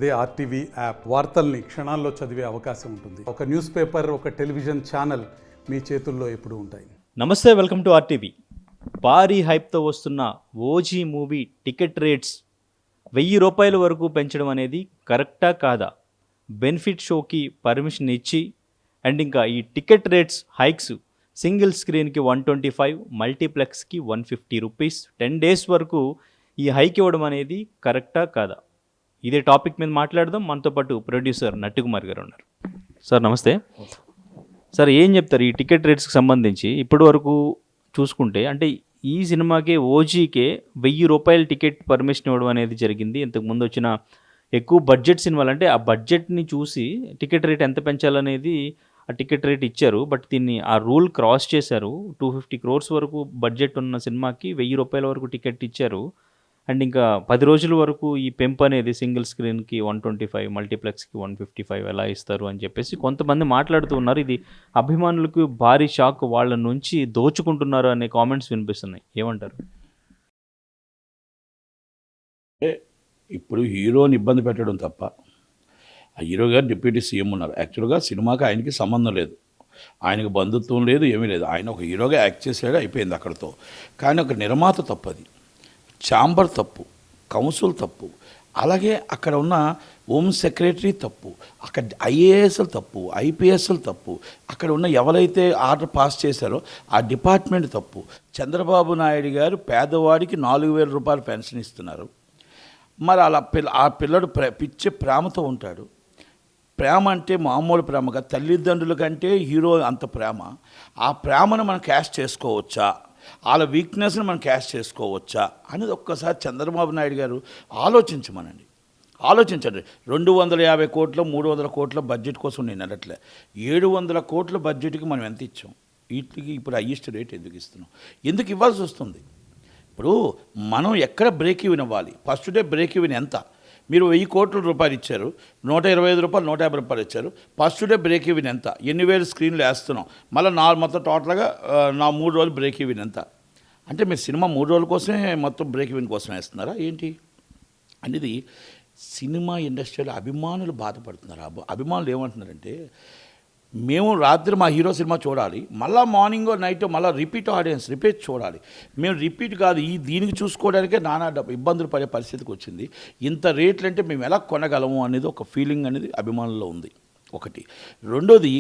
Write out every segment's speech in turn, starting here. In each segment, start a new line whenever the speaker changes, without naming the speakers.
అదే RTV app వార్తల్ని క్షణాల్లో చదివే అవకాశం ఉంటుంది. ఒక న్యూస్ పేపర్, ఒక టెలివిజన్ ఛానల్ మీ చేతుల్లో ఎప్పుడూ ఉంటాయి.
నమస్తే, వెల్కమ్ టు ఆర్టీవీ. భారీ హైప్తో వస్తున్న ఓజీ మూవీ టికెట్ రేట్స్ ₹1000 వరకు పెంచడం అనేది కరెక్టా కాదా? బెనిఫిట్ షోకి పర్మిషన్ ఇచ్చి అండ్ ఇంకా ఈ టికెట్ రేట్స్ హైక్స్ సింగిల్ స్క్రీన్కి 125, మల్టీప్లెక్స్కి ₹150, 10 days వరకు ఈ హైక్ ఇవ్వడం అనేది కరెక్టా కాదా? ఇదే టాపిక్ మీద మాట్లాడదాం. మనతో పాటు ప్రొడ్యూసర్ నట్టుకుమార్ గారు ఉన్నారు. సార్ నమస్తే. సార్ ఏం చెప్తారు ఈ టికెట్ రేట్స్కి సంబంధించి? ఇప్పటి వరకు చూసుకుంటే అంటే ఈ సినిమాకే ఓజీకే ₹1000 టికెట్ పర్మిషన్ ఇవ్వడం అనేది జరిగింది. ఇంతకుముందు వచ్చిన ఎక్కువ బడ్జెట్ సినిమాలు అంటే ఆ బడ్జెట్ని చూసి టికెట్ రేట్ ఎంత పెంచాలనేది ఆ టికెట్ రేట్ ఇచ్చారు. బట్ దీన్ని ఆ రూల్ క్రాస్ చేశారు. 250 crores వరకు బడ్జెట్ ఉన్న సినిమాకి ₹1000 వరకు టికెట్ ఇచ్చారు. అండ్ ఇంకా 10 రోజుల వరకు ఈ పెంపు అనేది సింగిల్ స్క్రీన్కి 125, మల్టీప్లెక్స్కి 155 ఎలా ఇస్తారు అని చెప్పేసి కొంతమంది మాట్లాడుతూ ఉన్నారు. ఇది అభిమానులకు భారీ షాక్, వాళ్ళ నుంచి దోచుకుంటున్నారు అనే కామెంట్స్ వినిపిస్తున్నాయి. ఏమంటారు?
ఇప్పుడు హీరోని ఇబ్బంది పెట్టడం తప్ప, ఆ హీరో గారు డిప్యూటీ సీఎం ఉన్నారు. యాక్చువల్గా సినిమాకి ఆయనకి సంబంధం లేదు, ఆయనకు బంధుత్వం లేదు, ఏమీ లేదు. ఆయన ఒక హీరోగా యాక్ట్ చేసాడు, అయిపోయింది అక్కడితో. కానీ ఒక నిర్మాత తప్పది, ఛాంబర్ తప్పు, కౌన్సిల్ తప్పు, అలాగే అక్కడ ఉన్న హోమ్ సెక్రటరీ తప్పు, అక్కడ ఐఏఎస్లు తప్పు, ఐపీఎస్లు తప్పు, అక్కడ ఉన్న ఎవరైతే ఆర్డర్ పాస్ చేశారో ఆ డిపార్ట్మెంట్ తప్పు. చంద్రబాబు నాయుడు గారు పేదవాడికి ₹4000 పెన్షన్ ఇస్తున్నారు. మరి అలా ఆ పిల్లడు పిచ్చే ప్రేమతో ఉంటాడు. ప్రేమ అంటే మామూలు ప్రేమగా, తల్లిదండ్రుల కంటే హీరో అంత ప్రేమ. ఆ ప్రేమను మనం క్యాష్ చేసుకోవచ్చా, వాళ్ళ వీక్నెస్ని మనం క్యాష్ చేసుకోవచ్చా అనేది ఒక్కసారి చంద్రబాబు నాయుడు గారు ఆలోచించండి. 250 కోట్ల 300 కోట్ల బడ్జెట్ కోసం నేను అనట్లే, 700 కోట్ల బడ్జెట్కి మనం ఎంత ఇచ్చాం? వీటికి ఇప్పుడు హైయెస్ట్ రేట్ ఎందుకు ఇస్తున్నాం? ఎందుకు ఇవ్వాల్సి వస్తుంది? ఇప్పుడు మనం ఎక్కడ బ్రేక్ ఈవెన్ ఇవ్వాలి? ఫస్ట్ డే బ్రేక్ ఈవెన్ ఎంత? మీరు ₹1000 కోట్ల ఇచ్చారు, ₹125, ₹150 ఇచ్చారు. ఫస్ట్ డే బ్రేక్ ఈవెన్ ఎంత? ఎన్ని వేలు స్క్రీన్లు వేస్తున్నాం? మళ్ళీ మొత్తం టోటల్గా 3 రోజులు బ్రేక్ ఈవెన్ ఎంత? అంటే మీరు సినిమా 3 రోజుల కోసమే మొత్తం బ్రేక్ ఈవెన్ కోసం వేస్తున్నారా ఏంటి అనేది సినిమా ఇండస్ట్రీలో అభిమానులు బాధపడుతున్నారు. అభిమానులు ఏమంటున్నారంటే, మేము రాత్రి మా హీరో సినిమా చూడాలి, మళ్ళీ మార్నింగ్ నైట్ మళ్ళీ రిపీట్ చూడాలి. మేము రిపీట్ కాదు, దీనికి చూసుకోవడానికే నానా ఇబ్బందులు పడే పరిస్థితికి వచ్చింది. ఇంత రేట్లు అంటే మేము ఎలా కొనగలము అనేది ఒక ఫీలింగ్ అనేది అభిమానుల్లో ఉంది. ఒకటి. రెండోది,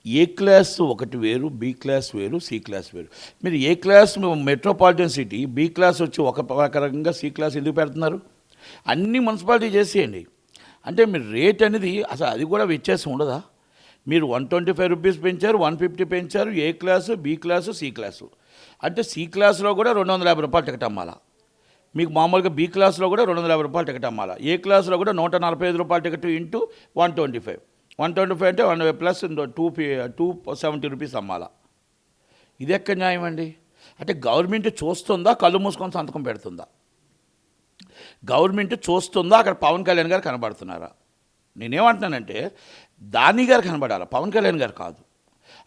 ఏ క్లాస్ ఒకటి వేరు, బి క్లాస్ వేరు, సి క్లాస్ వేరు. మీరు A class metropolitan city, B class వచ్చి ఒక రకంగా, సి క్లాస్ ఎందుకు పెడుతున్నారు? అన్ని మున్సిపాలిటీ చేసేయండి. అంటే మీరు రేట్ అనేది అసలు అది కూడా వ్యత్యాసం ఉండదా? మీరు ₹125 పెంచారు, ₹150 పెంచారు, A class, B class, C class. అంటే సి క్లాసులో కూడా ₹250 టికెట్ అమ్మాలా? మీకు మామూలుగా బి క్లాసులో కూడా ₹250 టికెట్ అమ్మాలా? ఏ క్లాసులో కూడా ₹145 టికెట్ ఇంటూ 125. 125 అంటే 1 ప్లస్ ₹270 అమ్మాలా? ఇది ఎక్కడ న్యాయం అండి? అంటే గవర్నమెంట్ చూస్తుందా, కళ్ళు మూసుకొని సంతకం పెడుతుందా? గవర్నమెంట్ చూస్తుందా, అక్కడ పవన్ కళ్యాణ్ గారు కనబడుతున్నారా? నేనేమంటున్నానంటే, దాని గారు కనబడాలా, పవన్ కళ్యాణ్ గారు కాదు.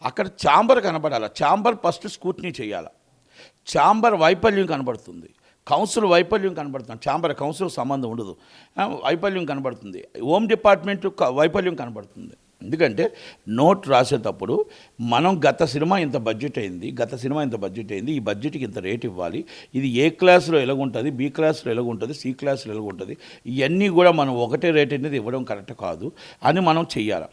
అక్కడ ఛాంబర్ కనబడాలా. ఛాంబర్ ఫస్ట్ స్క్రూటినీ చేయాలా. ఛాంబర్ వైఫల్యం కనబడుతుంది, కౌన్సిల్ వైఫల్యం కనబడుతుంది. ఛాంబర్ కౌన్సిల్ సంబంధం ఉండదు, వైఫల్యం కనబడుతుంది. హోమ్ డిపార్ట్మెంట్ వైఫల్యం కనబడుతుంది. ఎందుకంటే నోట్ రాసేటప్పుడు మనం గత సినిమా ఇంత బడ్జెట్ అయింది, ఈ బడ్జెట్కి ఇంత రేట్ ఇవ్వాలి, ఇది ఏ క్లాస్లో ఎలాగుంటుంది, బి క్లాస్లో ఎలాగుంటుంది, సి క్లాస్లో ఎలాగుంటుంది, ఇవన్నీ కూడా మనం ఒకటే రేట్ అనేది ఇవ్వడం కరెక్ట్ కాదు అని మనం చెయ్యాలి.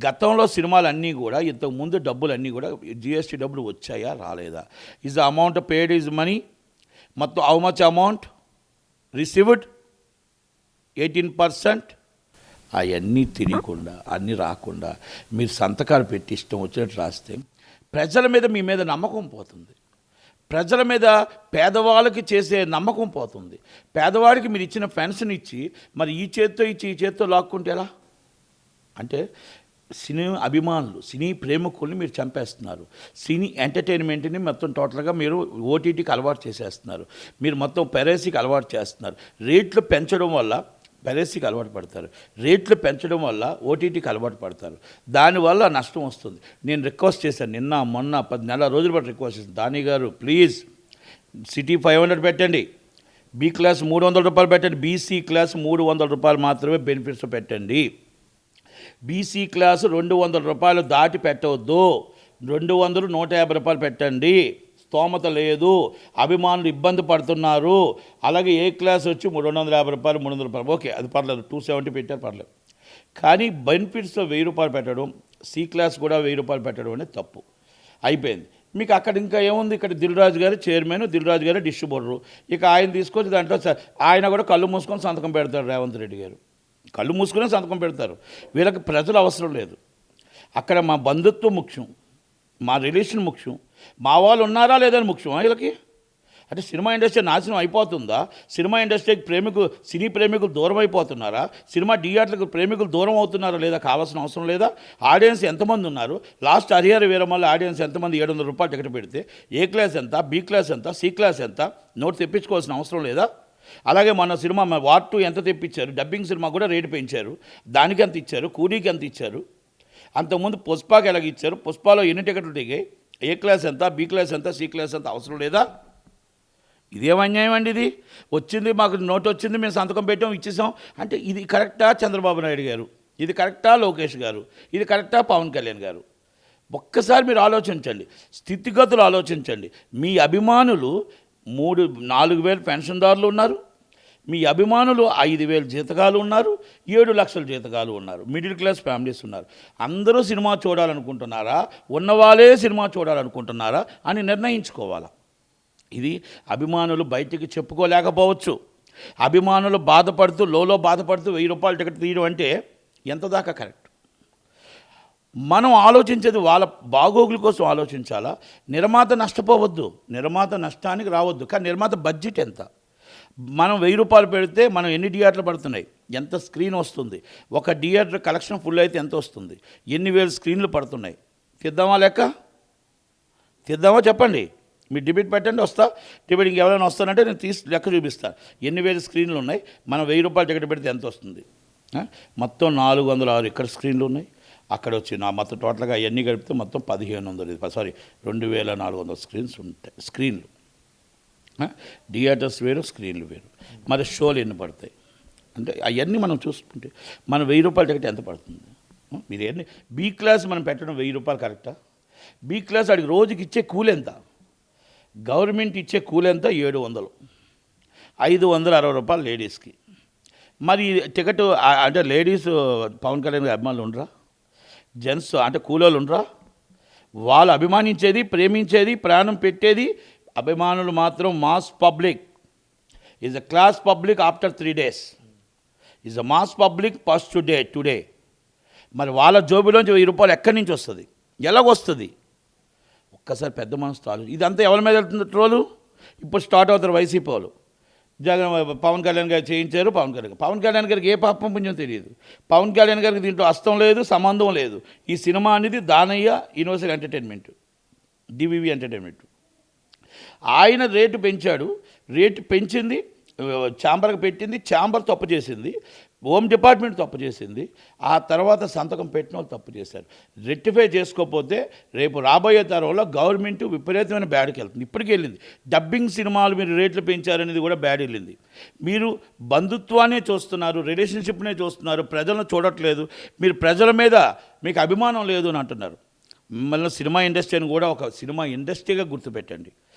గతంలో సినిమాలన్నీ కూడా ఇంతకుముందు డబ్బులన్నీ కూడా జిఎస్టీ డబ్బులు వచ్చాయా, రాలేదా? Is the amount paid is money, మొత్తం హౌ మచ్ అమౌంట్ రిసీవ్డ్, 18%. అవన్నీ తిరగకుండా, అన్నీ రాకుండా మీరు సంతకాలు పెట్టి ఇష్టం వచ్చినట్టు రాస్తే ప్రజల మీద మీ మీద నమ్మకం పోతుంది. ప్రజల మీద పేదవాళ్ళకి చేసే నమ్మకం పోతుంది. పేదవాడికి మీరు ఇచ్చిన పెన్షన్ ఇచ్చి మరి ఈ చేత్తో లాక్కుంటే ఎలా? అంటే సినీ అభిమానులు, సినీ ప్రేమికుల్ని మీరు చంపేస్తున్నారు. సినీ ఎంటర్టైన్మెంట్ని మొత్తం టోటల్గా మీరు ఓటీటీకి అలవాటు చేసేస్తున్నారు. మీరు మొత్తం పెరేసీకి అలవాటు చేస్తున్నారు. రేట్లు పెంచడం వల్ల పెరేసీకి అలవాటు పడతారు, రేట్లు పెంచడం వల్ల ఓటీటీకి అలవాటు పడతారు. దానివల్ల నష్టం వస్తుంది. నేను రిక్వెస్ట్ చేశాను, నిన్న మొన్న 10 నెలల రోజుల పాటు రిక్వెస్ట్ చేశాను, దాని గారు ప్లీజ్ సిటీ 500 పెట్టండి, బి క్లాస్ 300 రూపాయలు పెట్టండి, బీసీ క్లాస్ 300 రూపాయలు మాత్రమే బెనిఫిట్స్ పెట్టండి. బీసీ క్లాసు 200 రూపాయలు దాటి పెట్టవద్దు, 200 150 రూపాయలు పెట్టండి. స్తోమత లేదు, అభిమానులు ఇబ్బంది పడుతున్నారు. అలాగే ఏ క్లాస్ వచ్చి 250 రూపాయలు 300 రూపాయలు, ఓకే అది పర్లేదు, 270 పెట్టారు పర్లేదు. కానీ బెనిఫిట్స్లో 1000 రూపాయలు పెట్టడం, సి క్లాస్ కూడా 1000 రూపాయలు పెట్టడం అనేది తప్పు అయిపోయింది. మీకు అక్కడ ఇంకా ఏముంది, ఇక్కడ దిల్రాజు గారు చైర్మన్, దిల్రాజు గారు డిస్ట్రిబ్యూటరు. ఇక ఆయన తీసుకొచ్చి దాంట్లో ఆయన కూడా కళ్ళు మూసుకొని సంతకం పెడతారు. రేవంత్ రెడ్డి గారు కళ్ళు మూసుకునే సంతకం పెడతారు. వీళ్ళకి ప్రజలు అవసరం లేదు. అక్కడ మా బంధుత్వం ముఖ్యం, మా రిలేషన్ ముఖ్యం, మా వాళ్ళు ఉన్నారా లేదని ముఖ్యం వీళ్ళకి. అంటే సినిమా ఇండస్ట్రీ నాశనం అయిపోతుందా? సినిమా ఇండస్ట్రీకి సినీ ప్రేమికులు దూరం అయిపోతున్నారా? సినిమా థియేటర్లకు ప్రేమికులు దూరం అవుతున్నారా లేదా? కావాల్సిన అవసరం లేదా? ఆడియన్స్ ఎంతమంది ఉన్నారు? లాస్ట్ హరిహర వీరమల్ల ఆడియన్స్ ఎంతమంది? 700 రూపాయలు టికెట్ పెడితే ఏ క్లాస్ ఎంత, బి క్లాస్ ఎంత, సి క్లాస్ ఎంత? నోట్ తెప్పించుకోవాల్సిన అవసరం లేదా? అలాగే మన సినిమా వార్ 2 ఎంత తెప్పించారు? డబ్బింగ్ సినిమా కూడా రేటు పెంచారు. దానికి ఎంత ఇచ్చారు? కూలీకి ఎంత ఇచ్చారు? అంతకుముందు పుష్పాకి ఎలాగ ఇచ్చారు? పుష్పాలో ఎన్ని టికెట్లు దిగాయి? ఏ క్లాస్ ఎంత, బి క్లాస్ ఎంత, సి క్లాస్ ఎంత? అవసరం లేదా? ఇదేం అన్యాయం అండి? ఇది వచ్చింది, మాకు నోట్ వచ్చింది, మేము సంతకం పెట్టాం, ఇచ్చేసాం అంటే ఇది కరెక్టా చంద్రబాబు నాయుడు గారు? ఇది కరెక్టా లోకేష్ గారు? ఇది కరెక్టా పవన్ కళ్యాణ్ గారు? ఒక్కసారి మీరు ఆలోచించండి, స్థితిగతులు ఆలోచించండి. మీ అభిమానులు 4,000 పెన్షన్దారులు ఉన్నారు, మీ అభిమానులు 5,000 జీతగాలు ఉన్నారు, 7 లక్షల జీతగాలు ఉన్నారు, మిడిల్ క్లాస్ ఫ్యామిలీస్ ఉన్నారు. అందరూ సినిమా చూడాలనుకుంటున్నారా, ఉన్నవాళ్ళే సినిమా చూడాలనుకుంటున్నారా అని నిర్ణయించుకోవాలా. ఇది అభిమానులు బయటికి చెప్పుకోలేకపోవచ్చు. అభిమానులు బాధపడుతూ బాధపడుతూ 1000 రూపాయల టికెట్ తీయడం అంటే ఎంత దాకా కరెక్ట్? మనం ఆలోచించేది వాళ్ళ బాగోగుల కోసం ఆలోచించాలా? నిర్మాత నష్టపోవద్దు, నిర్మాత నష్టానికి రావద్దు. కానీ నిర్మాత బడ్జెట్ ఎంత? మనం 1000 రూపాయలు పెడితే మనం ఎన్ని థియేటర్లు పడుతున్నాయి, ఎంత స్క్రీన్ వస్తుంది, ఒక థియేటర్ కలెక్షన్ ఫుల్ అయితే ఎంత వస్తుంది, ఎన్ని వేల స్క్రీన్లు పడుతున్నాయి? తీద్దామా లెక్క? తీద్దామా చెప్పండి? మీరు డిబేట్ పెట్టండి, వస్తా. డిబేట్ ఇంకెవరైనా వస్తానంటే నేను లెక్క చూపిస్తాను. ఎన్ని వేల స్క్రీన్లు ఉన్నాయి, మనం 1000 రూపాయలు టికెట్ పెడితే ఎంత వస్తుంది? మొత్తం 406 ఇక్కడ స్క్రీన్లు ఉన్నాయి, అక్కడ వచ్చి మొత్తం టోటల్గా అవన్నీ కలిపితే మొత్తం 2,400 స్క్రీన్స్ ఉంటాయి. స్క్రీన్లు థియేటర్స్ వేరు, స్క్రీన్లు వేరు. మరి షోలు ఎన్ని పడతాయి అంటే అవన్నీ మనం చూసుకుంటే మనం 1000 రూపాయల టికెట్ ఎంత పడుతుంది? మీరు ఎన్ని బి క్లాస్ మనం పెట్టడం 1000 రూపాయలు కరెక్టా? బి క్లాస్ అడిగి రోజుకి ఇచ్చే కూలి ఎంత? గవర్నమెంట్ ఇచ్చే కూలి ఎంత? 700, 560 రూపాయలు లేడీస్కి. మరి టికెట్ అంటే లేడీస్ పవన్ కళ్యాణ్ అభిమానులు ఉండరా? జెంట్స్ అంటే కూలోళ్ళు ఉండరా? వాళ్ళు అభిమానించేది, ప్రేమించేది, ప్రాణం పెట్టేది అభిమానులు మాత్రం. Mass public is a class public after 3 days, is a mass public first today. మరి వాళ్ళ జోబులోంచి 1000 రూపాయలు ఎక్కడి నుంచి వస్తుంది, ఎలాగొస్తుంది? ఒక్కసారి పెద్ద మనసు ఆలోచన. ఇదంతా ఎవరి మీద వెళ్తుంది ట్రోలు? ఇప్పుడు స్టార్ట్ అవుతారు వైసీపీ వాళ్ళు. జగన్ పవన్ కళ్యాణ్ గారు చేయించారు. పవన్ కళ్యాణ్ గారికి ఏ పాపం పుణ్యం తెలియదు. పవన్ కళ్యాణ్ గారికి దీంట్లో హస్తం లేదు, సంబంధం లేదు. ఈ సినిమా అనేది Danayya universal entertainment, DVV entertainment. ఆయన రేటు పెంచాడు, రేటు పెంచింది, ఛాంబర్కి పెట్టింది, ఛాంబర్ తప్పు చేసింది, హోమ్ డిపార్ట్మెంట్ తప్పు చేసింది, ఆ తర్వాత సంతకం పెట్టిన వాళ్ళు తప్పు చేశారు. రెక్టిఫై చేసుకోకపోతే రేపు రాబోయే తరంలో గవర్నమెంట్ విపరీతమైన బ్యాడ్కి వెళ్తుంది. ఇప్పటికీ వెళ్ళింది. డబ్బింగ్ సినిమాలు మీరు రేట్లు పెంచారనేది కూడా బ్యాడ్ వెళ్ళింది. మీరు బంధుత్వాన్ని చూస్తున్నారు, రిలేషన్షిప్నే చూస్తున్నారు, ప్రజలను చూడట్లేదు. మీరు ప్రజల మీద మీకు అభిమానం లేదు అని అంటున్నారు. మిమ్మల్ని సినిమా ఇండస్ట్రీని కూడా ఒక సినిమా ఇండస్ట్రీగా గుర్తుపెట్టండి.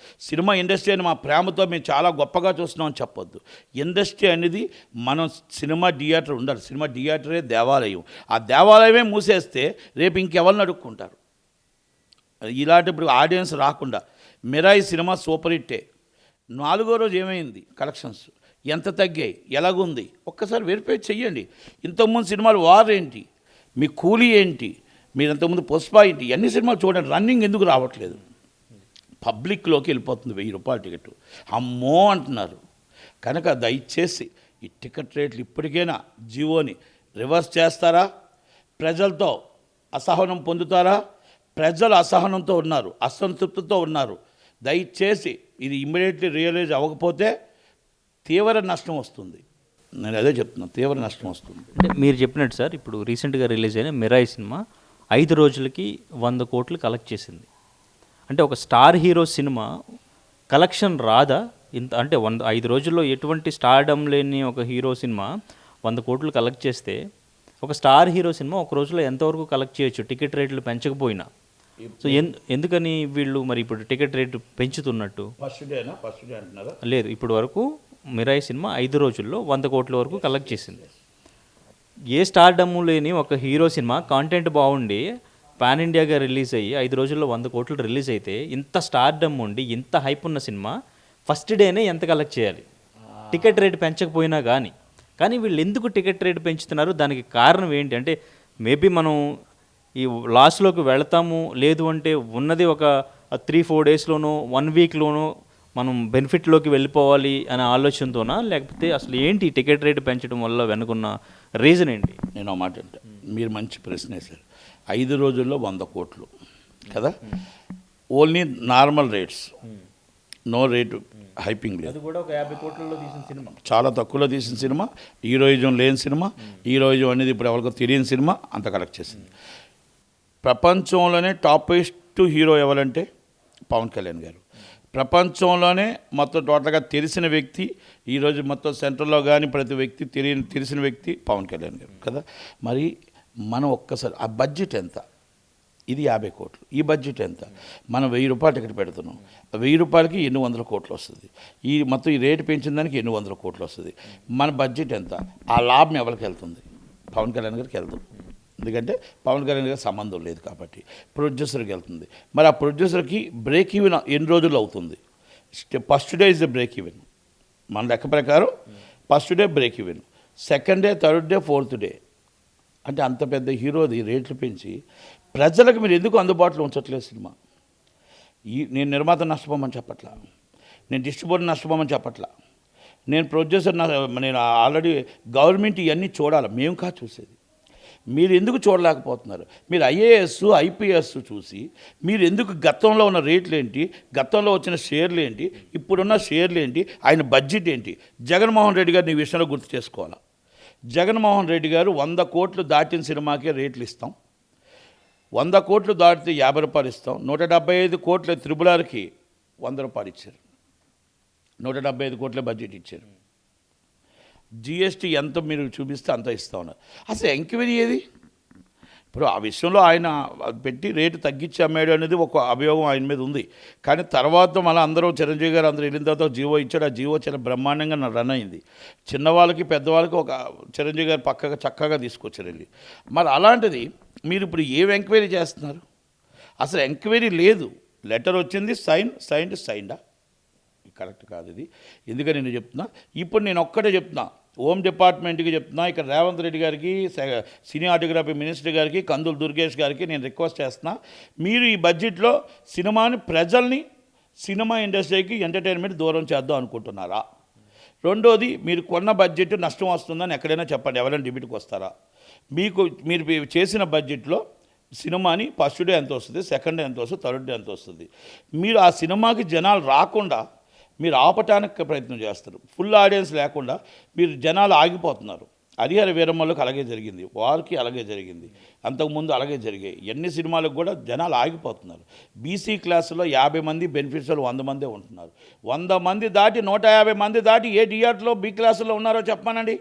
సినిమా ఇండస్ట్రీ అని మా ప్రేమతో మేము చాలా గొప్పగా చూస్తున్నామని చెప్పొద్దు. ఇండస్ట్రీ అనేది మనం సినిమా థియేటర్ ఉండాలి. సినిమా థియేటరే దేవాలయం. ఆ దేవాలయమే మూసేస్తే రేపు ఇంకెవరిని అడుక్కుంటారు? ఇలాంటి ఇప్పుడు ఆడియన్స్ రాకుండా మిరాయి సినిమా సూపర్ హిట్టే. 4వ రోజు ఏమైంది కలెక్షన్స్, ఎంత తగ్గాయి, ఎలాగుంది ఒక్కసారి వెరిఫై చెయ్యండి. ఇంతకుముందు సినిమాలు వార్ ఏంటి, మీ కూలీ ఏంటి, మీరు ఇంతకుముందు పుష్ప ఏంటి, అన్ని సినిమాలు చూడండి. రన్నింగ్ ఎందుకు రావట్లేదు? పబ్లిక్లోకి వెళ్ళిపోతుంది 1000 రూపాయల టికెట్. అమ్మో అంటున్నారు. కనుక దయచేసి ఈ టికెట్ రేట్లు ఇప్పటికైనా జియోని రివర్స్ చేస్తారా? ప్రజలతో అసహనం పొందుతారా? ప్రజలు అసహనంతో ఉన్నారు, అసంతృప్తితో ఉన్నారు. దయచేసి ఇది ఇమ్మీడియట్లీ రియలైజ్ అవ్వకపోతే తీవ్ర నష్టం వస్తుంది. నేను అదే చెప్తున్నాను, తీవ్ర నష్టం వస్తుంది.
అంటే మీరు చెప్పినట్టు సార్, ఇప్పుడు రీసెంట్గా రిలీజ్ అయిన మిరాయి సినిమా 5 రోజులకి 100 కోట్లు కలెక్ట్ చేసింది. అంటే ఒక స్టార్ హీరో సినిమా కలెక్షన్ రాదా ఇంత అంటే 5 రోజుల్లో ఎటువంటి స్టార్డమ్ లేని ఒక హీరో సినిమా 100 కోట్లు కలెక్ట్ చేస్తే ఒక స్టార్ హీరో సినిమా ఒక రోజులో ఎంతవరకు కలెక్ట్ చేయొచ్చు టికెట్ రేట్లు పెంచకపోయినా? సో ఎందుకని వీళ్ళు మరి ఇప్పుడు టికెట్ రేటు పెంచుతున్నట్టు?
ఫస్ట్ డే అంటున్నారా?
లేదు, ఇప్పుడు వరకు మిరాయి సినిమా 5 రోజుల్లో 100 కోట్ల వరకు కలెక్ట్ చేసింది. ఏ స్టార్డమ్ లేని ఒక హీరో సినిమా కాంటెంట్ బాగుండి పాన్ ఇండియాగా రిలీజ్ అయ్యి 5 రోజుల్లో 100 కోట్లు రిలీజ్ అయితే, ఇంత స్టార్డమ్ ఉండి ఇంత హైప్ ఉన్న సినిమా ఫస్ట్ డేనే ఎంత కలెక్ట్ చేయాలి టికెట్ రేటు పెంచకపోయినా కానీ వీళ్ళు ఎందుకు టికెట్ రేటు పెంచుతున్నారు? దానికి కారణం ఏంటి అంటే మేబీ మనం ఈ లాస్లోకి వెళతాము, లేదు అంటే ఉన్నది ఒక 3-4 డేస్లోనో 1 వీక్లోనో మనం బెనిఫిట్లోకి వెళ్ళిపోవాలి అనే ఆలోచనతోనా, లేకపోతే అసలు ఏంటి టికెట్ రేటు పెంచడం వల్ల వెనుకున్న రీజన్ ఏంటి?
నేను ఆ మాట అంటే మీరు మంచి ప్రశ్న వేశారు. 5 రోజుల్లో 100 కోట్లు కదా, only normal rates, no rate hyping లేదు.
అది కూడా ఒక 50 కోట్లలో తీసిన సినిమా,
చాలా తక్కువలో తీసిన సినిమా, హీరోయిజం లేని సినిమా, హీరోయిజం అనేది ఇప్పుడు ఎవరికో తెలియని సినిమా అంత కలెక్ట్ చేసింది. ప్రపంచంలోనే టాపెస్ట్ హీరో ఎవరంటే పవన్ కళ్యాణ్ గారు. ప్రపంచంలోనే మొత్తం టోటల్గా తెలిసిన వ్యక్తి ఈరోజు మొత్తం సెంట్రల్లో కానీ ప్రతి వ్యక్తి తెలిసిన వ్యక్తి పవన్ కళ్యాణ్ గారు కదా. మరి మనం ఒక్కసారి ఆ బడ్జెట్ ఎంత, ఇది 50 కోట్లు, ఈ బడ్జెట్ ఎంత, మనం 1000 రూపాయలు టికెట్ పెడుతున్నాం, 1000 రూపాయలకి 800 కోట్లు వస్తుంది. ఈ మొత్తం ఈ రేటు పెంచిన దానికి 800 కోట్లు వస్తుంది. మన బడ్జెట్ ఎంత, ఆ లాభం ఎవరికి వెళ్తుంది? పవన్ కళ్యాణ్ గారికి వెళ్తుంది. ఎందుకంటే పవన్ కళ్యాణ్ గారికి సంబంధం లేదు కాబట్టి ప్రొడ్యూసర్కి వెళ్తుంది. మరి ఆ ప్రొడ్యూసర్కి బ్రేక్ ఈవెన్ ఎన్ని రోజులు అవుతుంది? First day is the break even. మన లెక్క ప్రకారం first day break even, second day, third day, fourth day. అంటే అంత పెద్ద హీరోది రేట్లు పెంచి ప్రజలకు మీరు ఎందుకు అందుబాటులో ఉంచట్లేదు సినిమా? నేను నిర్మాత నష్టపోమని చెప్పట్లా, నేను డిస్ట్రిబ్యూటర్ నష్టపోమని చెప్పట్లా, నేను ప్రొడ్యూసర్ నేను ఆల్రెడీ గవర్నమెంట్ ఇవన్నీ చూడాలి, మేము కాదు చూసేది. మీరు ఎందుకు చూడలేకపోతున్నారు? మీరు ఐఏఎస్ ఐపీఎస్ చూసి మీరు ఎందుకు గతంలో ఉన్న రేట్లు ఏంటి, గతంలో వచ్చిన షేర్లు ఏంటి, ఇప్పుడున్న షేర్లు ఏంటి, ఆయన బడ్జెట్ ఏంటి? జగన్మోహన్ రెడ్డి గారిని ఈ విషయంలో గుర్తు చేసుకోవాలి. జగన్మోహన్ రెడ్డి గారు 100 కోట్లు దాటిన సినిమాకే రేట్లు ఇస్తాం, 100 కోట్లు దాటితే 50 రూపాయలు ఇస్తాం, 175 కోట్ల త్రిబులార్కి 100 రూపాయలు ఇచ్చారు, 175 కోట్ల బడ్జెట్ ఇచ్చారు. జిఎస్టీ ఎంత మీరు చూపిస్తే అంత ఇస్తా ఉన్నారు. అసలు ఎంక్వైరీ ఏది? ఇప్పుడు ఆ విషయంలో ఆయన పెట్టి రేటు తగ్గించి అమ్మాడు అనేది ఒక అభియోగం ఆయన మీద ఉంది. కానీ తర్వాత మళ్ళీ అందరూ చిరంజీవి గారు అందరూ వెళ్ళిన తర్వాత జీవో ఇచ్చాడు. ఆ జీవో చాలా బ్రహ్మాండంగా రన్ అయింది. చిన్నవాళ్ళకి పెద్దవాళ్ళకి ఒక చిరంజీవి గారు పక్కగా చక్కగా తీసుకొచ్చారు వెళ్ళి. మరి అలాంటిది మీరు ఇప్పుడు ఏం ఎంక్వైరీ చేస్తున్నారు? అసలు ఎంక్వైరీ లేదు. లెటర్ వచ్చింది, సైన్డా? కరెక్ట్ కాదు ఇది. ఎందుకని నేను చెప్తున్నా, ఇప్పుడు నేను ఒక్కటే చెప్తున్నా, హోమ్ డిపార్ట్మెంట్కి చెప్తున్నా, ఇక్కడ రేవంత్ రెడ్డి గారికి, సినిమాటోగ్రఫీ మినిస్టర్ గారికి, కందులు దుర్గేష్ గారికి నేను రిక్వెస్ట్ చేస్తున్నా, మీరు ఈ బడ్జెట్లో సినిమాని, ప్రజల్ని, సినిమా ఇండస్ట్రీకి ఎంటర్టైన్మెంట్ దూరం చేద్దాం అనుకుంటున్నారా? రెండోది, మీరు కొన్న బడ్జెట్ నష్టం వస్తుందని ఎక్కడైనా చెప్పండి, ఎవరైనా డిబేట్కి వస్తారా? మీరు చేసిన బడ్జెట్లో సినిమాని ఫస్ట్ డే ఎంత వస్తుంది, సెకండ్ డే ఎంత వస్తుంది, థర్డ్ డే ఎంత వస్తుంది? మీరు ఆ సినిమాకి జనాలు రాకుండా మీరు ఆపటానికి ప్రయత్నం చేస్తారు. ఫుల్ ఆడియన్స్ లేకుండా మీరు జనాలు ఆగిపోతున్నారు. హరిహర వీరమ్మలకు అలాగే జరిగింది, వారికి అలాగే జరిగింది, అంతకుముందు అలాగే జరిగాయి. ఎన్ని సినిమాలకు కూడా జనాలు ఆగిపోతున్నారు. బీసీ క్లాసులో 50 మంది, బెనిఫిట్స్లో 100 మందే ఉంటున్నారు. 100 మంది దాటి 150 మంది దాటి ఏ థియేటర్లో బి క్లాసులో ఉన్నారో చెప్పానండి.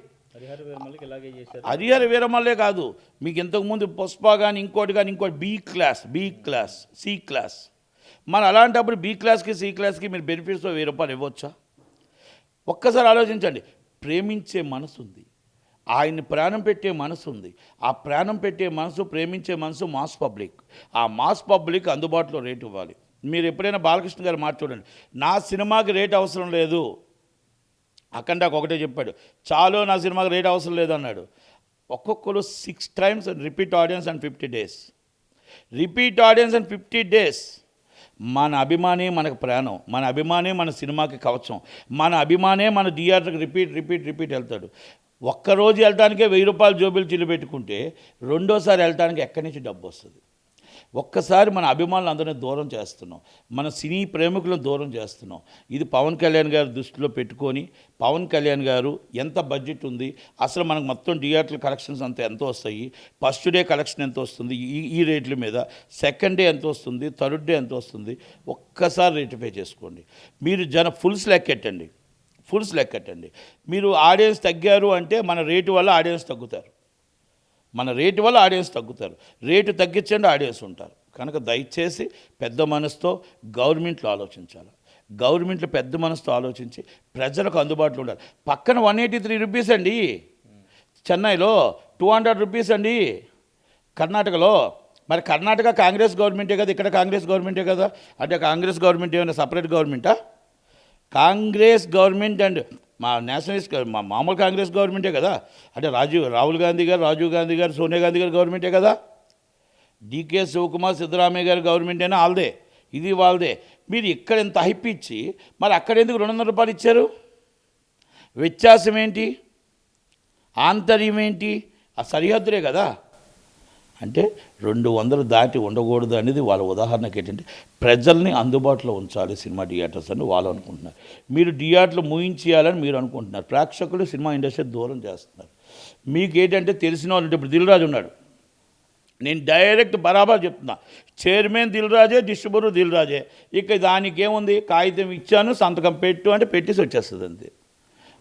హరిహర వీరమల్లే కాదు, మీకు ఇంతకుముందు పుష్ప కానీ ఇంకోటి బి క్లాస్, సి క్లాస్. మరి అలాంటప్పుడు బి క్లాస్కి, సి క్లాస్కి మీరు బెనిఫిట్స్లో 1000 రూపాయలు ఇవ్వచ్చా? ఒక్కసారి ఆలోచించండి. ప్రేమించే మనసు ఉంది, ఆయన్ని ప్రాణం పెట్టే మనసు ఉంది. ఆ ప్రాణం పెట్టే మనసు, ప్రేమించే మనసు మాస్ పబ్లిక్. ఆ మాస్ పబ్లిక్ అందుబాటులో రేటు ఇవ్వాలి. మీరు ఎప్పుడైనా బాలకృష్ణ గారు మాట చూడండి, నా సినిమాకి రేట్ అవసరం లేదు, అఖండాకు ఒకటే చెప్పాడు, చాలు నా సినిమాకి రేట్ అవసరం లేదు అన్నాడు. ఒక్కొక్కరు 6 times repeat audience and 50 days. Repeat audience and 50 days. మన అభిమానే మనకు ప్రాణం, మన అభిమానే మన సినిమాకి కవచం, మన అభిమానే మన థియేటర్కి రిపీట్ వెళ్తాడు. ఒక్కరోజు వెళ్ళటానికే 1000 రూపాయలు జోబీలు చిల్లు పెట్టుకుంటే రెండోసారి వెళ్ళటానికి ఎక్కడి నుంచి డబ్బు వస్తుంది? ఒక్కసారి మన అభిమానులు అందరినీ దూరం చేస్తున్నాం, మన సినీ ప్రేమికులను దూరం చేస్తున్నాం. ఇది పవన్ కళ్యాణ్ గారు దృష్టిలో పెట్టుకొని పవన్ కళ్యాణ్ గారు ఎంత బడ్జెట్ ఉంది, అసలు మనకు మొత్తం థియేటర్ కలెక్షన్స్ అంతా ఎంత వస్తాయి, ఫస్ట్ డే కలెక్షన్ ఎంత వస్తుంది ఈ రేట్ల మీద, సెకండ్ డే ఎంత వస్తుంది, థర్డ్ డే ఎంత వస్తుంది, ఒక్కసారి రేటిఫై చేసుకోండి. మీరు ఫుల్స్ లెక్కెట్టండి, ఫుల్స్ లెక్కెట్టండి. మీరు ఆడియన్స్ తగ్గారు అంటే మన రేటు వల్ల ఆడియన్స్ తగ్గుతారు, మన రేటు వల్ల ఆడియన్స్ తగ్గుతారు. రేటు తగ్గించండి, ఆడియన్స్ ఉంటారు. కనుక దయచేసి పెద్ద మనసుతో గవర్నమెంట్లో ఆలోచించాలి. గవర్నమెంట్లో పెద్ద మనసుతో ఆలోచించి ప్రజలకు అందుబాటులో ఉండాలి. పక్కన 183 రూపీస్ అండి, చెన్నైలో 200 రూపీస్ అండి, కర్ణాటకలో. మరి కర్ణాటక కాంగ్రెస్ గవర్నమెంటే కదా, ఇక్కడ కాంగ్రెస్ గవర్నమెంటే కదా. అంటే కాంగ్రెస్ గవర్నమెంట్ ఏమైనా సపరేట్ గవర్నమెంటా? కాంగ్రెస్ గవర్నమెంట్ అండ్ మా నేషనలిస్ట్ మా మామూలు కాంగ్రెస్ గవర్నమెంటే కదా. అంటే రాహుల్ గాంధీ గారు, రాజీవ్ గాంధీ గారు, సోనియా గాంధీ గారు గవర్నమెంటే కదా. డీకే శివకుమార్, సిద్ధరామయ్య గారి గవర్నమెంట్ అయినా వాళ్ళదే, ఇది వాళ్ళదే. మీరు ఇక్కడ ఎంత హైప్ ఇచ్చి మరి అక్కడ ఎందుకు 200 రూపాయలు ఇచ్చారు? వ్యత్యాసం ఏంటి? ఆంతర్యం ఏంటి? ఆ సరిహద్దులే కదా. అంటే 200 దాటి ఉండకూడదు అనేది వాళ్ళ ఉదాహరణకి ఏంటంటే ప్రజల్ని అందుబాటులో ఉంచాలి సినిమా థియేటర్స్ అని వాళ్ళు అనుకుంటున్నారు. మీరు థియేటర్లు మూయించేయాలని మీరు అనుకుంటున్నారు. ప్రేక్షకులు సినిమా ఇండస్ట్రీ దూరం చేస్తున్నారు. మీకు ఏంటంటే తెలిసిన వాళ్ళు అంటే ఇప్పుడు దిల్ రాజు ఉన్నాడు, నేను డైరెక్ట్ బరాబర్ చెప్తున్నా, చైర్మన్ దిల్ రాజే, డిస్ట్రిబ్యూటర్ దిల్ రాజే. ఇక దానికి ఏముంది, కాగితం ఇచ్చాను సంతకం పెట్టు అంటే పెట్టేసి వచ్చేస్తుంది అంతే.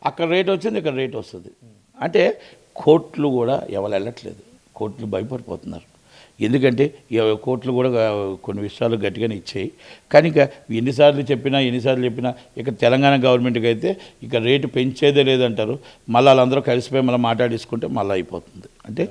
అక్కడ రేట్ వచ్చింది, ఇక్కడ రేట్ వస్తుంది. అంటే కోర్టులు కూడా ఎవరు వెళ్ళట్లేదు, కోర్టులు భయపడిపోతున్నారు. ఎందుకంటే కోర్టులు కూడా కొన్ని విషయాలు గట్టిగానే ఇచ్చాయి. కానీ ఇక ఎన్నిసార్లు చెప్పినా ఇక తెలంగాణ గవర్నమెంట్కి అయితే ఇక రేటు పెంచేదే లేదంటారు. మళ్ళీ వాళ్ళందరూ కలిసిపోయి మళ్ళీ మాట్లాడేసుకుంటే మళ్ళీ అయిపోతుంది. అంటే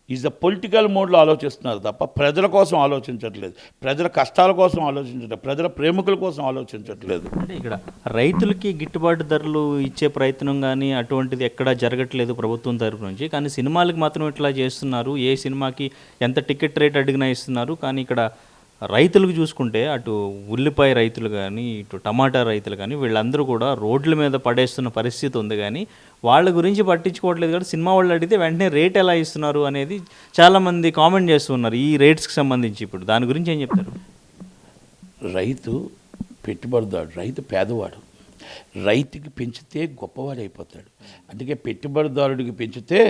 ఈజ్ ద పొలిటికల్ మోడ్లో ఆలోచిస్తున్నారు తప్ప ప్రజల కోసం ఆలోచించట్లేదు, ప్రజల కష్టాల కోసం ఆలోచించట్లేదు, ప్రజల ప్రేమికుల కోసం ఆలోచించట్లేదు.
అంటే ఇక్కడ రైతులకి గిట్టుబాటు ధరలు ఇచ్చే ప్రయత్నం కానీ అటువంటిది ఎక్కడా జరగట్లేదు ప్రభుత్వం తరపు నుంచి. కానీ సినిమాలకు మాత్రం ఇట్లా చేస్తున్నారు. ఏ సినిమాకి ఎంత టికెట్ రేట్ అడిగినా ఇస్తున్నారు. కానీ ఇక్కడ రైతులకు చూసుకుంటే అటు ఉల్లిపాయ రైతులు కానీ ఇటు టమాటా రైతులు కానీ వీళ్ళందరూ కూడా రోడ్ల మీద పడేస్తున్న పరిస్థితి ఉంది. కానీ వాళ్ళ గురించి పట్టించుకోవట్లేదు. కానీ సినిమా వాళ్ళు అడిగితే వెంటనే రేట్ ఎలా ఇస్తున్నారు అనేది చాలామంది కామెంట్ చేస్తున్నారు ఈ రేట్స్కి సంబంధించి. ఇప్పుడు దాని గురించి ఏం చెప్తారు?
రైతు పెట్టుబడిదారు, రైతు పేదవాడు. రైతుకి పెంచితే గొప్పవాడు అయిపోతాడు. అందుకే పెట్టుబడిదారుడికి పెంచితే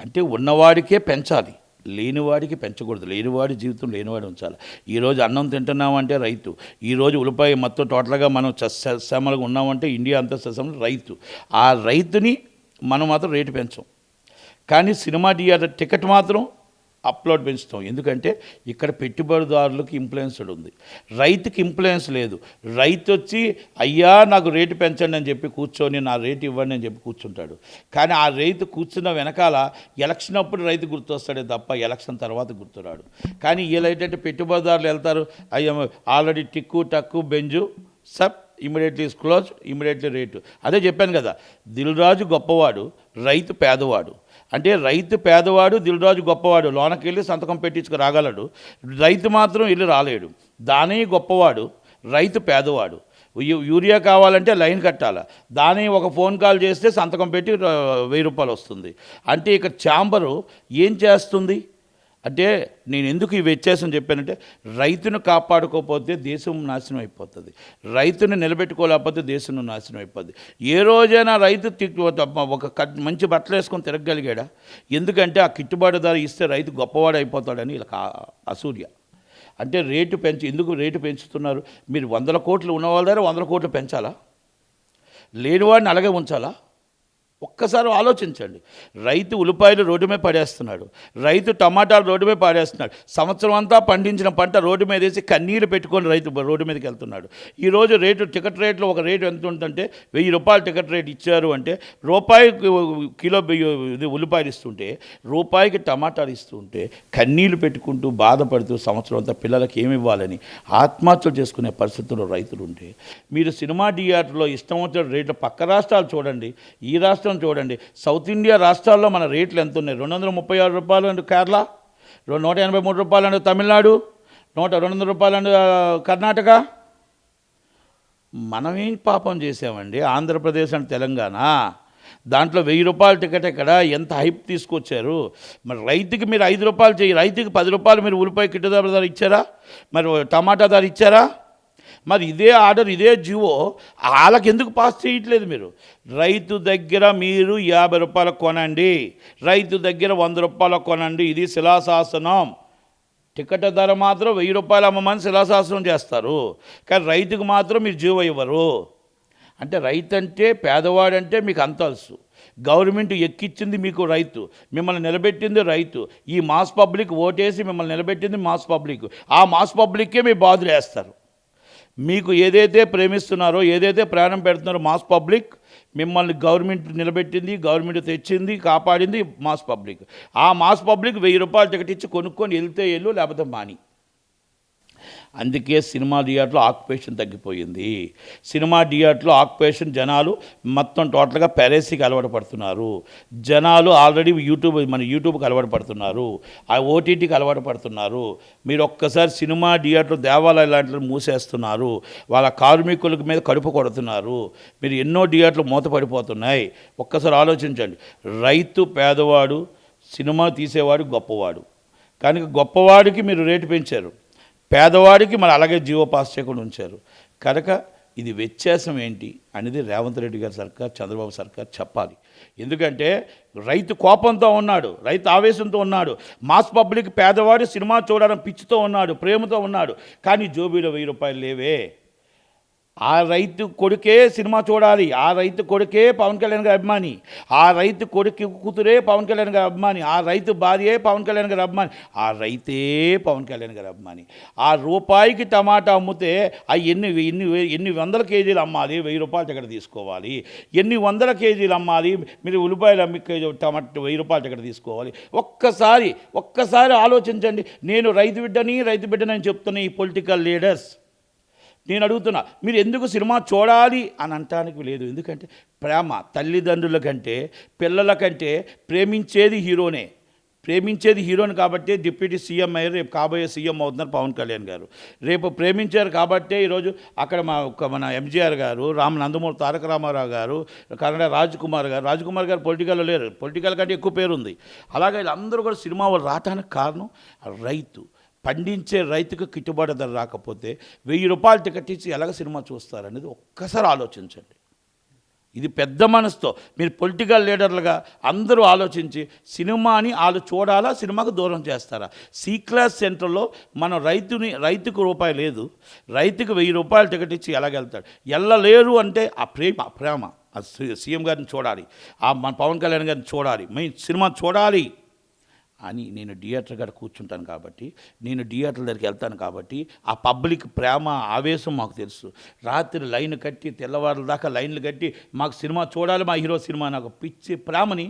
అంటే ఉన్నవాడికే పెంచాలి, లేనివాడికి పెంచకూడదు. లేనివాడి జీవితం లేనివాడు ఉంచాలి. ఈరోజు అన్నం తింటున్నామంటే రైతు, ఈరోజు ఉల్లిపాయ మొత్తం టోటల్గా మనం సస్యశ్యామలుగా ఉన్నామంటే ఇండియా అంతా సస్యశ్యామలు రైతు. ఆ రైతుని మనం మాత్రం రేటు పెంచాం. కానీ సినిమా థియేటర్ టికెట్ మాత్రం అప్లోడ్ పెంచుతాం. ఎందుకంటే ఇక్కడ పెట్టుబడిదారులకు ఇన్ఫ్లుయెన్స్డ్ ఉంది, రైతుకి ఇన్ఫ్లుయెన్స్ లేదు. రైతు వచ్చి అయ్యా నాకు రేటు పెంచండి అని చెప్పి కూర్చొని నా రేటు ఇవ్వండి అని చెప్పి కూర్చుంటాడు. కానీ ఆ రైతు కూర్చున్న వెనకాల ఎలక్షన్ అప్పుడు రైతు గుర్తొస్తాడే తప్ప ఎలక్షన్ తర్వాత గుర్తురాడు. కానీ వీళ్ళు ఏంటంటే పెట్టుబడిదారులు వెళ్తారు, అయ్యా ఆల్రెడీ టిక్కు టక్కు బెంజు సబ్ ఇమీడియట్లీ క్లోజ్, ఇమీడియట్లీ రేటు. అదే చెప్పాను కదా, దిల్ రాజు గొప్పవాడు, రైతు పేదవాడు. అంటే రైతు పేదవాడు, దిల్ రాజు గొప్పవాడు. లోనకి వెళ్ళి సంతకం పెట్టించుకు రాగలడు, రైతు మాత్రం వెళ్ళి రాలేడు. దాని గొప్పవాడు, రైతు పేదవాడు. యూరియా కావాలంటే లైన్ కట్టాలి, దాని ఒక ఫోన్ కాల్ చేస్తే సంతకం పెట్టి 1000 రూపాయలు వస్తుంది. అంటే ఇక ఛాంబరు ఏం చేస్తుంది అంటే, నేను ఎందుకు ఈ వ్యత్యాసం చెప్పానంటే రైతును కాపాడుకోకపోతే దేశం నాశనం అయిపోతుంది, రైతుని నిలబెట్టుకోలేకపోతే దేశం నాశనం అయిపోద్ది. ఏ రోజైనా రైతు ఒక మంచి బట్టలు వేసుకొని తిరగగలిగాడా? ఎందుకంటే ఆ గిట్టుబాటు ధర ఇస్తే రైతు గొప్పవాడు అయిపోతాడని ఇలా అసూర్య. అంటే రేటు ఎందుకు రేటు పెంచుతున్నారు? మీరు 100 కోట్లు ఉన్న వాళ్ళ దగ్గర 100 కోట్లు పెంచాలా? లేనివాడిని అలాగే ఉంచాలా? ఒక్కసారి ఆలోచించండి. రైతు ఉల్లిపాయలు రోడ్డు మీద పడేస్తున్నాడు, రైతు టమాటాలు రోడ్డు మీద పడేస్తున్నాడు. సంవత్సరం అంతా పండించిన పంట రోడ్డు మీద వేసి కన్నీరు పెట్టుకొని రైతు రోడ్డు మీదకి వెళ్తున్నాడు. ఈరోజు రేటు టికెట్ రేట్లో ఒక రేటు ఎంత ఉంటుందంటే 1000 రూపాయలు టికెట్ రేట్ ఇచ్చారు అంటే రూపాయికి కిలో ఇది ఉల్లిపాయలు ఇస్తుంటే, రూపాయికి టమాటాలు ఇస్తుంటే కన్నీళ్ళు పెట్టుకుంటూ బాధపడుతూ సంవత్సరం అంతా పిల్లలకి ఏమి ఇవ్వాలని ఆత్మహత్యలు చేసుకునే పరిస్థితుల్లో రైతులు ఉంటే, మీరు సినిమా థియేటర్లో ఇష్టం వచ్చిన రేట్లు పక్క రాష్ట్రాలు చూడండి, ఈ రాష్ట్రం చూడండి. సౌత్ ఇండియా రాష్ట్రాల్లో మన రేట్లు ఎంత ఉన్నాయి? 236 రూపాయలు అండి కేరళ, 183 రూపాయలు అండి తమిళనాడు, 200 రూపాయలు అండి కర్ణాటక. మనమేం పాపం చేసామండి? ఆంధ్రప్రదేశ్ అండ్ తెలంగాణ దాంట్లో 1000 రూపాయల టికెట్ ఎక్కడ, ఎంత హైప్ తీసుకొచ్చారు. మరి రైతుకి మీరు 5 రూపాయలు చేయి, రైతుకి 10 రూపాయలు మీరు ఉల్లిపాయ కిట్టుదారు ధర ఇచ్చారా, మరి టమాటా ధర ఇచ్చారా? మరి ఇదే ఆర్డర్, ఇదే జీవో వాళ్ళకి ఎందుకు పాస్ చేయట్లేదు మీరు? రైతు దగ్గర మీరు 50 రూపాయలకు కొనండి, రైతు దగ్గర 100 రూపాయలకు కొనండి, ఇది శిలాశాసనం. టికెట్ ధర మాత్రం 1000 రూపాయలు అమ్మమని శిలాశాసనం చేస్తారు, కానీ రైతుకు మాత్రం మీరు జీవో ఇవ్వరు. అంటే రైతు అంటే, పేదవాడంటే మీకు అంత తెలుసు. గవర్నమెంట్ ఎక్కిచ్చింది మీకు రైతు, మిమ్మల్ని నిలబెట్టింది రైతు. ఈ మాస్ పబ్లిక్ ఓటేసి మిమ్మల్ని నిలబెట్టింది మాస్ పబ్లిక్. ఆ మాస్ పబ్లిక్కే మీ బాధలు వేస్తారు. మీకు ఏదైతే ప్రేమిస్తున్నారో, ఏదైతే ప్రాణం పెడుతున్నారో మాస్ పబ్లిక్, మిమ్మల్ని గవర్నమెంట్ నిలబెట్టింది, గవర్నమెంట్ తెచ్చింది, కాపాడింది మాస్ పబ్లిక్. ఆ మాస్ పబ్లిక్ 1000 రూపాయలు టికెట్ ఇచ్చి కొనుక్కొని వెళ్తే వెళ్ళు, లేకపోతే మాని. అందుకే సినిమా థియేటర్లో ఆక్యుపేషన్ తగ్గిపోయింది. సినిమా థియేటర్లో ఆక్యుపేషన్, జనాలు మొత్తం టోటల్గా పెరేసీకి అలవాటు పడుతున్నారు. జనాలు ఆల్రెడీ యూట్యూబ్కి అలవాటు పడుతున్నారు, ఆ ఓటీటీకి అలవాటు పడుతున్నారు. మీరు ఒక్కసారి సినిమా థియేటర్, దేవాలయాలు లాంటివి మూసేస్తున్నారు, వాళ్ళ కార్మికుల మీద కడుపు కొడుతున్నారు. మీరు ఎన్నో థియేటర్లు మూతపడిపోతున్నాయి. ఒక్కసారి ఆలోచించండి. రైతు పేదవాడు, సినిమా తీసేవాడు గొప్పవాడు. కానీ గొప్పవాడికి మీరు రేటు పెంచారు, పేదవాడికి మరి అలాగే జీవో పాస్ చేయకుండా ఉంచారు. కనుక ఇది వ్యత్యాసం ఏంటి అనేది రేవంత్ రెడ్డి గారి సర్కార్, చంద్రబాబు సర్కార్ చెప్పాలి. ఎందుకంటే రైతు కోపంతో ఉన్నాడు, రైతు ఆవేశంతో ఉన్నాడు. మాస్ పబ్లిక్ పేదవాడు సినిమా చూడడం పిచ్చితో ఉన్నాడు, ప్రేమతో ఉన్నాడు. కానీ జోబీలో 1000 రూపాయలు లేవే. ఆ రైతు కొడుకే సినిమా చూడాలి, ఆ రైతు కొడుకే పవన్ కళ్యాణ్ గారి అభిమాని, ఆ రైతు కొడుకు కూతురే పవన్ కళ్యాణ్ గారి అభిమాని, ఆ రైతు భార్యే పవన్ కళ్యాణ్ గారి అభిమాని, ఆ రైతే పవన్ కళ్యాణ్ గారి అభిమాని. ఆ రూపాయికి టమాటా అమ్మితే ఎన్ని వందల కేజీలు అమ్మాలి, 1000 రూపాయలు టికెట్ తీసుకోవాలి. ఎన్ని వందల కేజీలు అమ్మాలి, మీరు ఉల్లిపాయలు అమ్మి టమాటా 1000 రూపాయలు టికెట్ తీసుకోవాలి. ఒక్కసారి ఆలోచించండి. నేను రైతు బిడ్డని చెప్తున్న ఈ పొలిటికల్ లీడర్స్, నేను అడుగుతున్నా, మీరు ఎందుకు సినిమా చూడాలి అని అనటానికి లేదు. ఎందుకంటే ప్రేమ, తల్లిదండ్రుల కంటే పిల్లల కంటే ప్రేమించేది హీరోని కాబట్టి డిప్యూటీ సీఎం అయ్యారు, రేపు కాబోయే సీఎం అవుతున్నారు పవన్ కళ్యాణ్ గారు. రేపు ప్రేమించారు కాబట్టే ఈరోజు అక్కడ మన ఎంజీఆర్ గారు, నందమూరి తారక రామారావు గారు, కన్నడ రాజ్ కుమార్ గారు పొలిటికల్లో లేరు, పొలిటికల్ కంటే ఎక్కువ పేరుంది. అలాగే వీళ్ళందరూ కూడా సినిమా వాళ్ళు రావటానికి కారణం రైతు. పండించే రైతుకు గిట్టుబాటు ధర రాకపోతే 1000 రూపాయలు టికెట్ ఇచ్చి ఎలాగ సినిమా చూస్తారనేది ఒక్కసారి ఆలోచించండి. ఇది పెద్ద మనసుతో మీరు పొలిటికల్ లీడర్లుగా అందరూ ఆలోచించి సినిమాని వాళ్ళు చూడాలా, సినిమాకు దూరం చేస్తారా? సి క్లాస్ సెంటర్లో మనం రైతుకు రూపాయి లేదు, రైతుకు 1000 రూపాయలు టికెట్ ఇచ్చి ఎలాగెళ్తాడు? వెళ్ళలేరు అంటే ఆ ప్రేమ ఆ సీఎం గారిని చూడాలి, మన పవన్ కళ్యాణ్ గారిని చూడాలి, సినిమా చూడాలి అని నేను థియేటర్ కాడ కూర్చుంటాను కాబట్టి, నేను థియేటర్ దగ్గరికి వెళ్తాను కాబట్టి ఆ పబ్లిక్ ప్రేమ, ఆవేశం మాకు తెలుసు. రాత్రి లైన్ కట్టి తెల్లవారుల దాకా లైన్లు కట్టి మాకు సినిమా చూడాలి, మా హీరో సినిమా, నాకు పిచ్చి ప్రేమని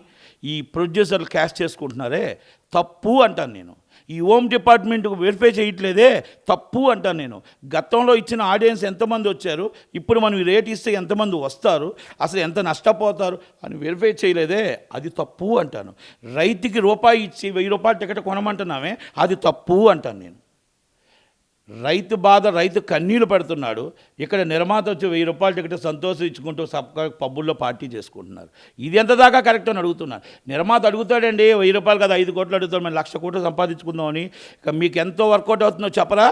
ఈ ప్రొడ్యూసర్లు క్యాష్ చేసుకుంటున్నారే, తప్పు అంటాను నేను. ఈ హోమ్ డిపార్ట్మెంట్కు వెరిఫై చేయట్లేదే, తప్పు అంటాను నేను. గతంలో ఇచ్చిన ఆడియన్స్ ఎంతమంది వచ్చారు, ఇప్పుడు మనం రేట్ ఇస్తే ఎంతమంది వస్తారు, అసలు ఎంత నష్టపోతారు అని వెరిఫై చేయలేదే, అది తప్పు అంటాను. రైతుకి రూపాయి ఇచ్చి 1000 రూపాయల టికెట్ కొనమంటున్నామే, అది తప్పు అంటాను నేను. రైతు బాధ, రైతు కన్నీళ్ళు పడుతున్నాడు. ఇక్కడ నిర్మాత వచ్చి 1000 రూపాయల టికెట్ సంతోషించుకుంటూ పబ్బుల్లో పార్టీ చేసుకుంటున్నారు. ఇది ఎంత దాకా కరెక్ట్ అని అడుగుతున్నాను. నిర్మాత అడుగుతాడండి, 1000 రూపాయలు కదా 5 కోట్లు అడుగుతాడు, మేము 1,00,000 కోట్లు సంపాదించుకుందామని. ఇక మీకు ఎంతో వర్కౌట్ అవుతుందో చెప్పరా?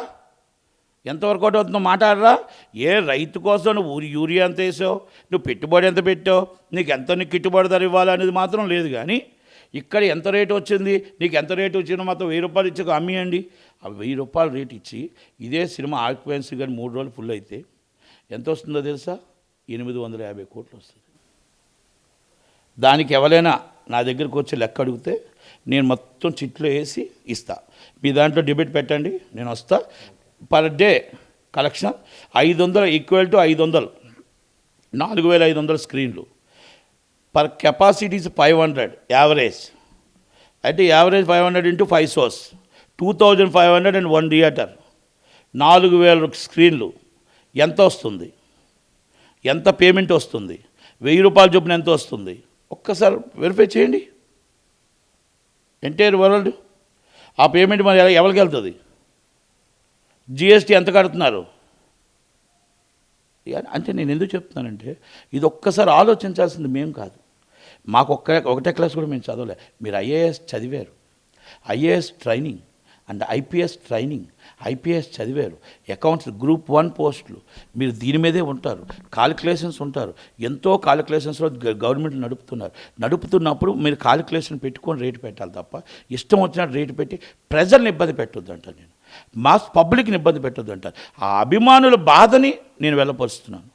ఎంత వర్కౌట్ అవుతుందో మాట్లాడరా? రైతు కోసం నువ్వు యూరియా ఎంత వేసావు, నువ్వు పెట్టుబడి ఎంత పెట్టావు, నీకు గిట్టుబడి ధర ఇవ్వాలనేది మాత్రం లేదు. కానీ ఇక్కడ ఎంత రేటు వచ్చింది, నీకు ఎంత రేటు వచ్చిందో మాత్రం 1000 రూపాయలు ఇచ్చి అమ్మియండి. ఆ 1000 రూపాయలు రేటు ఇచ్చి ఇదే సినిమా ఆక్యుపెన్సీ కానీ 3 రోజులు ఫుల్ అయితే ఎంత వస్తుందో తెలుసా? 850 కోట్లు వస్తుంది. దానికి ఎవరైనా నా దగ్గరికి వచ్చి లెక్క అడిగితే నేను మొత్తం చిట్లో వేసి ఇస్తా. మీ దాంట్లో డిబేట్ పెట్టండి, నేను వస్తా. Per day collection 500 equal to 500, 4500 స్క్రీన్లు. Per capacity is 500 average. అయితే average 500 into 5 shows, 2500 and 1 theatre, 4000 స్క్రీన్లు. ఎంత వస్తుంది? ఎంత పేమెంట్ వస్తుంది? 1000 రూపాయల చొప్పున ఎంత వస్తుంది? ఒక్కసారి వెరిఫై చేయండి. ఎంటైర్ వరల్డ్ ఆ పేమెంట్ మరి ఎవరికి వెళ్తుంది? జిఎస్టీ ఎంత కడుతున్నారు? అంటే నేను ఎందుకు చెప్తున్నానంటే ఇది ఒక్కసారి ఆలోచించాల్సింది మేము కాదు, మాకు ఒకటే క్లాస్ కూడా మేము చదవలే. మీరు ఐఏఎస్ చదివారు, IAS training and IPS training, IPS చదివారు, అకౌంట్స్ గ్రూప్ 1 పోస్టులు, మీరు దీని మీదే ఉంటారు, కాలిక్యులేషన్స్ ఉంటారు, ఎంతో కాలిక్యులేషన్స్లో గవర్నమెంట్ నడుపుతున్నప్పుడు మీరు కాలిక్యులేషన్ పెట్టుకొని రేటు పెట్టాలి తప్ప ఇష్టం వచ్చినట్టు రేటు పెట్టి ప్రజల్ని ఇబ్బంది పెట్టొద్దు అంటాను నేను, మాస్ పబ్లిక్ని ఇబ్బంది పెట్టొద్దు అంటారు. ఆ అభిమానుల బాధని నేను వెళ్ళపరుస్తున్నాను,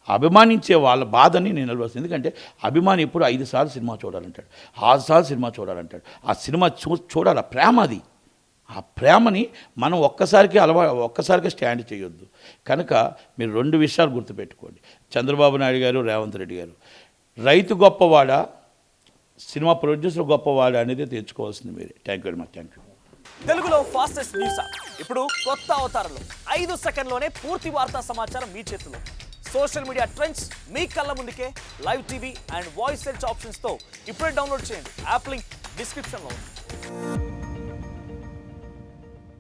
అభిమానించే వాళ్ళ బాధని నేను నిలబడుతుంది. ఎందుకంటే అభిమాని ఎప్పుడు 5 సార్లు సినిమా చూడాలంటాడు, 6 సార్లు సినిమా చూడాలంటాడు. ఆ సినిమా చూడాలి, ఆ ప్రేమ అది. ఆ ప్రేమని మనం ఒక్కసారిగా స్టాండ్ చేయొద్దు. కనుక మీరు 2 విషయాలు గుర్తుపెట్టుకోండి. చంద్రబాబు నాయుడు గారు, రేవంత్ రెడ్డి గారు, రైతు గొప్పవాడా, సినిమా ప్రొడ్యూసర్ గొప్పవాడా అనేది తెచ్చుకోవాల్సింది మీరే. Thank you very much. Thank you.
తెలుగులో ఫాస్టెస్ట్ న్యూస్ యాప్ ఇప్పుడు కొత్త అవతారంలో 5 సెకండ్లోనే పూర్తి వార్తా సమాచారం మీ చేతిలో. సోషల్ మీడియా ట్రెండ్స్ మీ కళ్ళ ముందుకే live TV and voice search ఆప్షన్స్తో ఇప్పుడే డౌన్లోడ్ చేయండి. యాప్ లింక్ డిస్క్రిప్షన్లో ఉంది.